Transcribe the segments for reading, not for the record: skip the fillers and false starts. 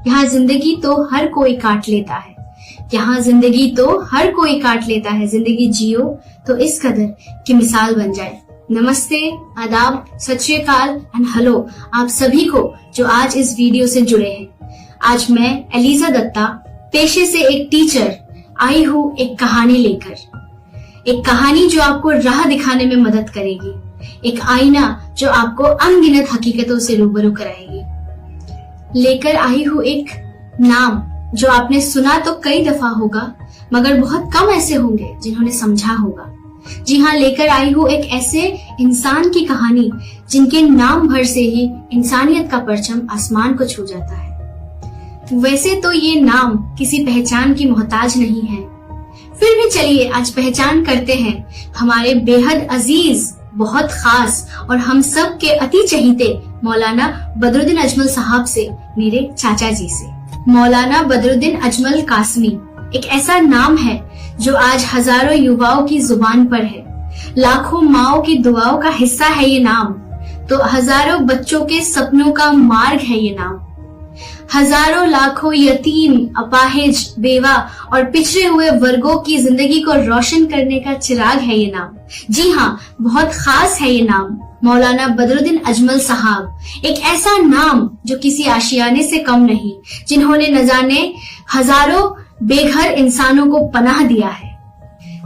यहाँ जिंदगी तो हर कोई काट लेता है, यहाँ जिंदगी तो हर कोई काट लेता है। जिंदगी जियो तो इस कदर कि मिसाल बन जाए। नमस्ते, आदाब, सत श्री अकाल एंड हेलो आप सभी को जो आज इस वीडियो से जुड़े हैं। आज मैं एलिजा दत्ता पेशे से एक टीचर आई हूँ एक कहानी लेकर, एक कहानी जो आपको राह दिखाने में मदद करेगी, एक आईना जो आपको अनगिनत हकीकतों से रूबरू कराएगी। लेकर आई हूँ एक नाम जो आपने सुना तो कई दफा होगा, मगर बहुत कम ऐसे होंगे जिन्होंने समझा होगा। जी हाँ, लेकर आई हूँ एक ऐसे इंसान की कहानी जिनके नाम भर से ही इंसानियत का परचम आसमान को छू जाता है। वैसे तो ये नाम किसी पहचान की मोहताज नहीं है, फिर भी चलिए आज पहचान करते हैं हमारे बेहद अजीज, बहुत खास और हम सब के अति चहीते मौलाना बदरुद्दीन अजमल साहब से, मेरे चाचा जी से। मौलाना बदरुद्दीन अजमल कासमी एक ऐसा नाम है जो आज हजारों युवाओं की जुबान पर है, लाखों माओं की दुआओं का हिस्सा है ये नाम, तो हजारों बच्चों के सपनों का मार्ग है ये नाम। हजारों लाखों यतीम, अपाहिज, बेवा और पिछड़े हुए वर्गों की जिंदगी को रोशन करने का चिराग है ये नाम। जी हाँ, बहुत खास है ये नाम, मौलाना बदरुद्दीन अजमल साहब। एक ऐसा नाम जो किसी आशियाने से कम नहीं, जिन्होंने न जाने हजारों बेघर इंसानों को पनाह दिया है।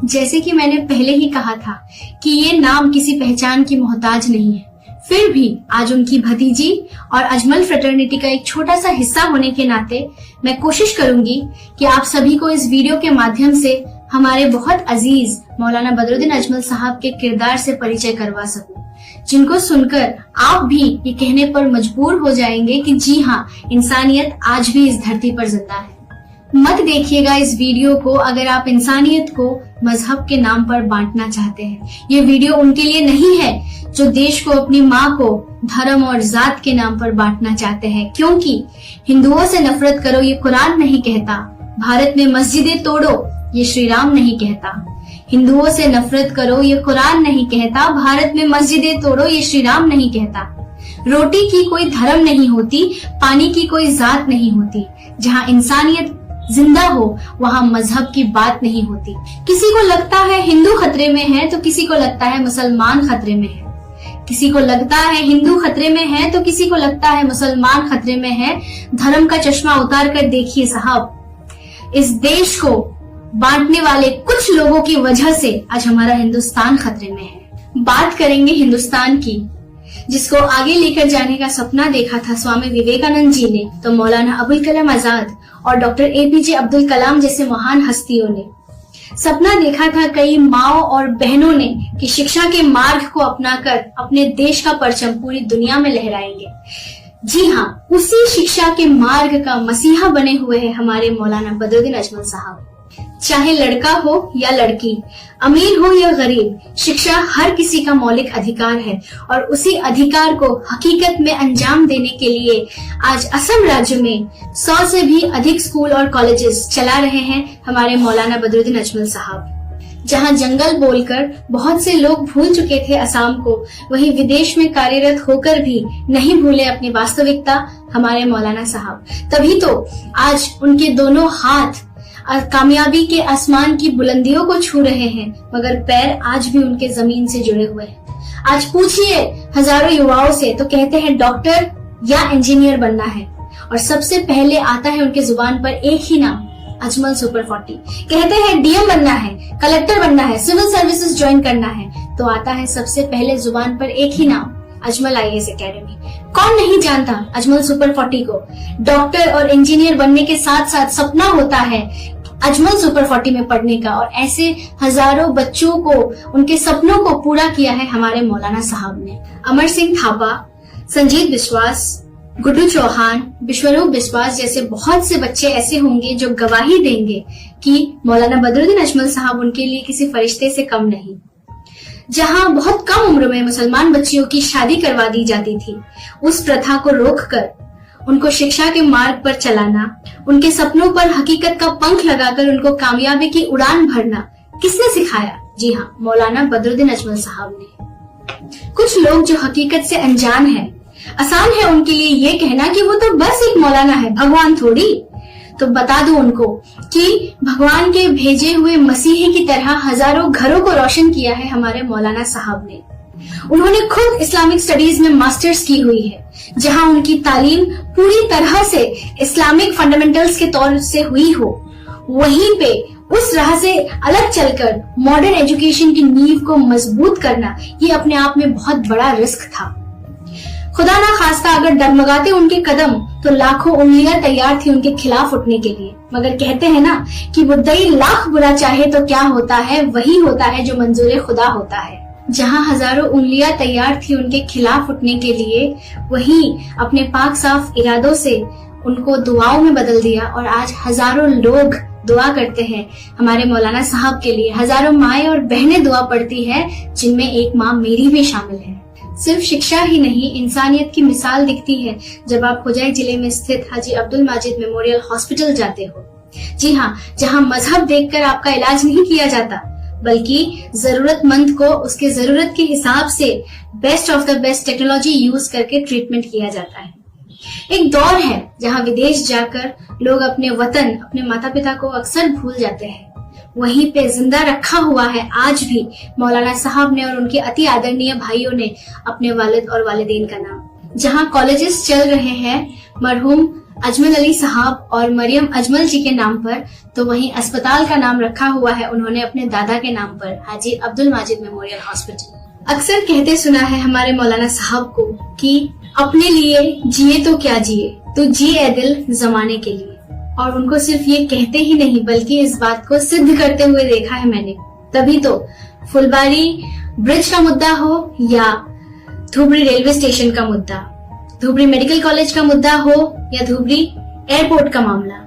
जैसे कि मैंने पहले ही कहा था कि ये नाम किसी पहचान की मोहताज नहीं है, फिर भी आज उनकी भतीजी और अजमल फ्रेटर्निटी का एक छोटा सा हिस्सा होने के नाते मैं कोशिश करूंगी कि आप सभी को इस वीडियो के माध्यम से हमारे बहुत अजीज मौलाना बदरुद्दीन अजमल साहब के किरदार से परिचय करवा सकूं, जिनको सुनकर आप भी ये कहने पर मजबूर हो जाएंगे कि जी हाँ, इंसानियत आज भी इस धरती पर जिंदा है। मत देखिएगा इस वीडियो को अगर आप इंसानियत को मजहब के नाम पर बांटना चाहते हैं। ये वीडियो उनके लिए नहीं है जो देश को, अपनी माँ को धर्म और जात के नाम पर बांटना चाहते हैं, क्योंकि हिंदुओं से नफरत करो ये कुरान नहीं कहता, भारत में मस्जिदें तोड़ो ये श्री राम नहीं कहता। हिंदुओं से नफरत करो ये कुरान नहीं कहता, भारत में मस्जिदें तोड़ो ये श्री राम नहीं कहता। रोटी की कोई धर्म नहीं होती, पानी की कोई जात नहीं होती, जहाँ इंसानियत जिंदा हो वहाँ मजहब की बात नहीं होती। किसी को लगता है हिंदू खतरे में है तो किसी को लगता है मुसलमान खतरे में है, किसी को लगता है हिंदू खतरे में है तो किसी को लगता है मुसलमान खतरे में है। धर्म का चश्मा उतार कर देखिए साहब, इस देश को बांटने वाले कुछ लोगों की वजह से आज हमारा हिंदुस्तान खतरे में है। बात करेंगे हिंदुस्तान की, जिसको आगे लेकर जाने का सपना देखा था स्वामी विवेकानंद जी ने, तो मौलाना अबुल कलाम आजाद और डॉक्टर एपीजे अब्दुल कलाम जैसे महान हस्तियों ने सपना देखा था कई माओ और बहनों ने कि शिक्षा के मार्ग को अपनाकर अपने देश का परचम पूरी दुनिया में लहराएंगे। जी हाँ, उसी शिक्षा के मार्ग का मसीहा बने हुए हैं हमारे मौलाना बदरुद्दीन अजमल साहब। चाहे लड़का हो या लड़की, अमीर हो या गरीब, शिक्षा हर किसी का मौलिक अधिकार है और उसी अधिकार को हकीकत में अंजाम देने के लिए आज असम राज्य में 100 से भी अधिक स्कूल और कॉलेजेस चला रहे हैं हमारे मौलाना बदरुद्दीन अजमल साहब। जहां जंगल बोलकर बहुत से लोग भूल चुके थे असम को, वहीं विदेश में कार्यरत होकर भी नहीं भूले अपनी वास्तविकता हमारे मौलाना साहब। तभी तो आज उनके दोनों हाथ कामयाबी के आसमान की बुलंदियों को छू रहे हैं, मगर पैर आज भी उनके जमीन से जुड़े हुए हैं। आज पूछिए हजारों युवाओं से तो कहते हैं डॉक्टर या इंजीनियर बनना है, और सबसे पहले आता है उनके जुबान पर एक ही नाम, अजमल सुपर 40। कहते हैं डीएम बनना है, कलेक्टर बनना है, सिविल सर्विसेज ज्वाइन करना है, तो आता है सबसे पहले जुबान पर एक ही नाम, अजमल आईएएस एकेडमी। कौन नहीं जानता अजमल सुपर 40 को। डॉक्टर और इंजीनियर बनने के साथ साथ सपना होता है अजमल सुपर 40 में पढ़ने का, और ऐसे हजारों बच्चों को उनके सपनों को पूरा किया है हमारे मौलाना साहब ने। अमर सिंह थापा, संजीत विश्वास, गुड्डू चौहान, विश्वरूप विश्वास जैसे बहुत से बच्चे ऐसे होंगे जो गवाही देंगे कि मौलाना बदरुद्दीन अजमल साहब उनके लिए किसी फरिश्ते से कम नहीं। जहां बहुत कम उम्र में मुसलमान बच्चियों की शादी करवा दी जाती थी, उस प्रथा को रोककर उनको शिक्षा के मार्ग पर चलाना, उनके सपनों पर हकीकत का पंख लगाकर उनको कामयाबी की उड़ान भरना किसने सिखाया? जी हाँ, मौलाना बदरुद्दीन अजमल साहब ने। कुछ लोग जो हकीकत से अनजान हैं, आसान है उनके लिए ये कहना कि वो तो बस एक मौलाना है, भगवान थोड़ी। तो बता दो उनको कि भगवान के भेजे हुए मसीही की तरह हजारों घरों को रोशन किया है हमारे मौलाना साहब ने। उन्होंने खुद इस्लामिक स्टडीज में मास्टर्स की हुई है, जहां उनकी तालीम पूरी तरह से इस्लामिक फंडामेंटल्स के तौर से हुई हो। वहीं पे उस राह से अलग चलकर मॉडर्न एजुकेशन की नींव को मजबूत करना ये अपने आप में बहुत बड़ा रिस्क था। खुदा ना खास्ता अगर डगमगाते उनके कदम तो लाखों उंगलियां तैयार थी उनके खिलाफ उठने के लिए। मगर कहते हैं ना कि मुद्दई लाख बुरा चाहे तो क्या होता है, वही होता है जो मंजूर खुदा होता है। जहां हजारों उंगलियां तैयार थी उनके खिलाफ उठने के लिए, वहीं अपने पाक साफ इरादों से उनको दुआओं में बदल दिया और आज हजारों लोग दुआ करते हैं हमारे मौलाना साहब के लिए। हजारों माएं और बहनें दुआ पढ़ती है, जिनमें एक माँ मेरी भी शामिल है। सिर्फ शिक्षा ही नहीं, इंसानियत की मिसाल दिखती है जब आप खुजाई जिले में स्थित हाजी अब्दुल माजिद मेमोरियल हॉस्पिटल जाते हो। जी हाँ, जहाँ मजहब देखकर आपका इलाज नहीं किया जाता, बल्कि जरूरतमंद को उसके जरूरत के हिसाब से best of the best technology use करके ट्रीटमेंट किया जाता है। एक दौर है जहाँ विदेश जाकर लोग अपने वतन, अपने माता पिता को अक्सर भूल जाते हैं। वहीं पे जिंदा रखा हुआ है आज भी मौलाना साहब ने और उनके अति आदरणीय भाइयों ने अपने वालिद और वालिदैन का नाम। जहां कॉलेजेस चल रहे हैं मरहूम अजमल अली साहब और मरियम अजमल जी के नाम पर, तो वहीं अस्पताल का नाम रखा हुआ है उन्होंने अपने दादा के नाम पर, हाजी अब्दुल माजिद मेमोरियल हॉस्पिटल। अक्सर कहते सुना है हमारे मौलाना साहब को कि अपने लिए जिए तो क्या जिए, तो जी ए दिल जमाने के लिए। और उनको सिर्फ ये कहते ही नहीं बल्कि इस बात को सिद्ध करते हुए देखा है मैंने। तभी तो फुलबारी ब्रिज का मुद्दा हो या धुबरी रेलवे स्टेशन का मुद्दा, धुबरी मेडिकल कॉलेज का मुद्दा हो या धुबरी एयरपोर्ट का मामला,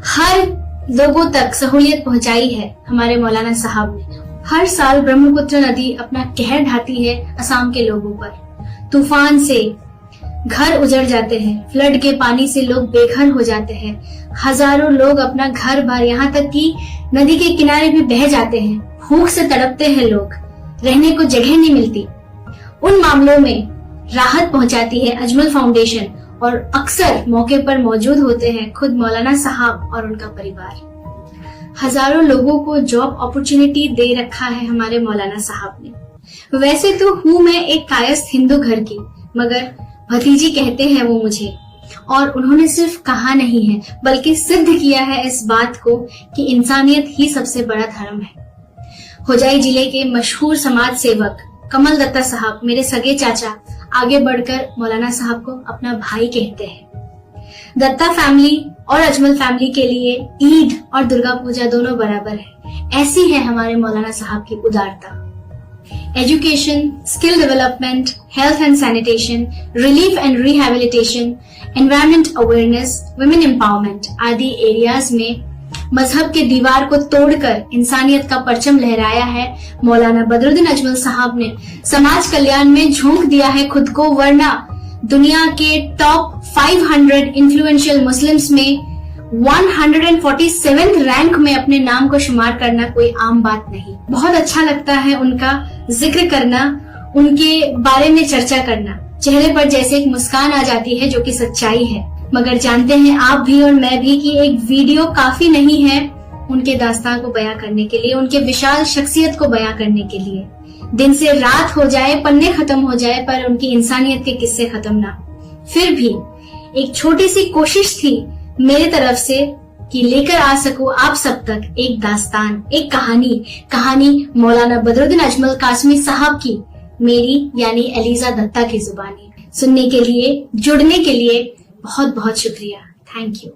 हर लोगों तक सहूलियत पहुंचाई है हमारे मौलाना साहब ने। हर साल ब्रह्मपुत्र नदी अपना कहर ढाती है असम के लोगों पर। तूफान से घर उजड़ जाते हैं, फ्लड के पानी से लोग बेघर हो जाते हैं, हजारों लोग अपना घर बार, यहाँ तक कि नदी के किनारे भी बह जाते हैं। भूख से तड़पते हैं लोग, रहने को जगह नहीं मिलती। उन मामलों में राहत पहुंचाती है अजमल फाउंडेशन और अक्सर मौके पर मौजूद होते हैं खुद मौलाना साहब और उनका परिवार। हजारों लोगों को जॉब अपॉर्चुनिटी दे रखा है हमारे मौलाना साहब ने। वैसे तो हूँ मैं एक कायस्थ हिंदू घर की, मगर भतीजी कहते हैं वो मुझे, और उन्होंने सिर्फ कहा नहीं है बल्कि सिद्ध किया है इस बात को कि इंसानियत ही सबसे बड़ा धर्म है। खुजाई जिले के मशहूर समाज सेवक कमल दत्ता साहब, मेरे सगे चाचा, आगे बढ़कर मौलाना साहब को अपना भाई कहते हैं। दत्ता फैमिली और अजमल फैमिली के लिए ईद और दुर्गा पूजा दोनों बराबर है। ऐसी है हमारे मौलाना साहब की उदारता। Education, skill development, health and sanitation, relief and rehabilitation, environment awareness, women empowerment आदि एरियाज में मजहब के दीवार को तोड़कर इंसानियत का परचम लहराया है मौलाना बदरुद्दीन अजमल साहब ने। समाज कल्याण में झोंक दिया है खुद को, वरना दुनिया के टॉप 500 इन्फ्लुएंशियल मुस्लिम्स में 147th रैंक में अपने नाम को शुमार करना कोई आम बात नहीं। बहुत अच्छा लगता है उनका जिक्र करना, उनके बारे में चर्चा करना। चेहरे पर जैसे एक मुस्कान आ जाती है जो कि सच्चाई है। मगर जानते हैं आप भी और मैं भी कि एक वीडियो काफी नहीं है उनके दास्तान को बयां करने के लिए, उनके विशाल शख्सियत को बयां करने के लिए। दिन से रात हो जाए, पन्ने खत्म हो जाए, पर उनकी इंसानियत के किस्से खत्म ना। फिर भी एक छोटी सी कोशिश थी मेरे तरफ से कि लेकर आ सकूं आप सब तक एक दास्तान, एक कहानी मौलाना बदरुद्दीन अजमल कासमी साहब की, मेरी यानी एलिजा दत्ता की जुबानी। सुनने के लिए, जुड़ने के लिए बहुत बहुत शुक्रिया। Thank you.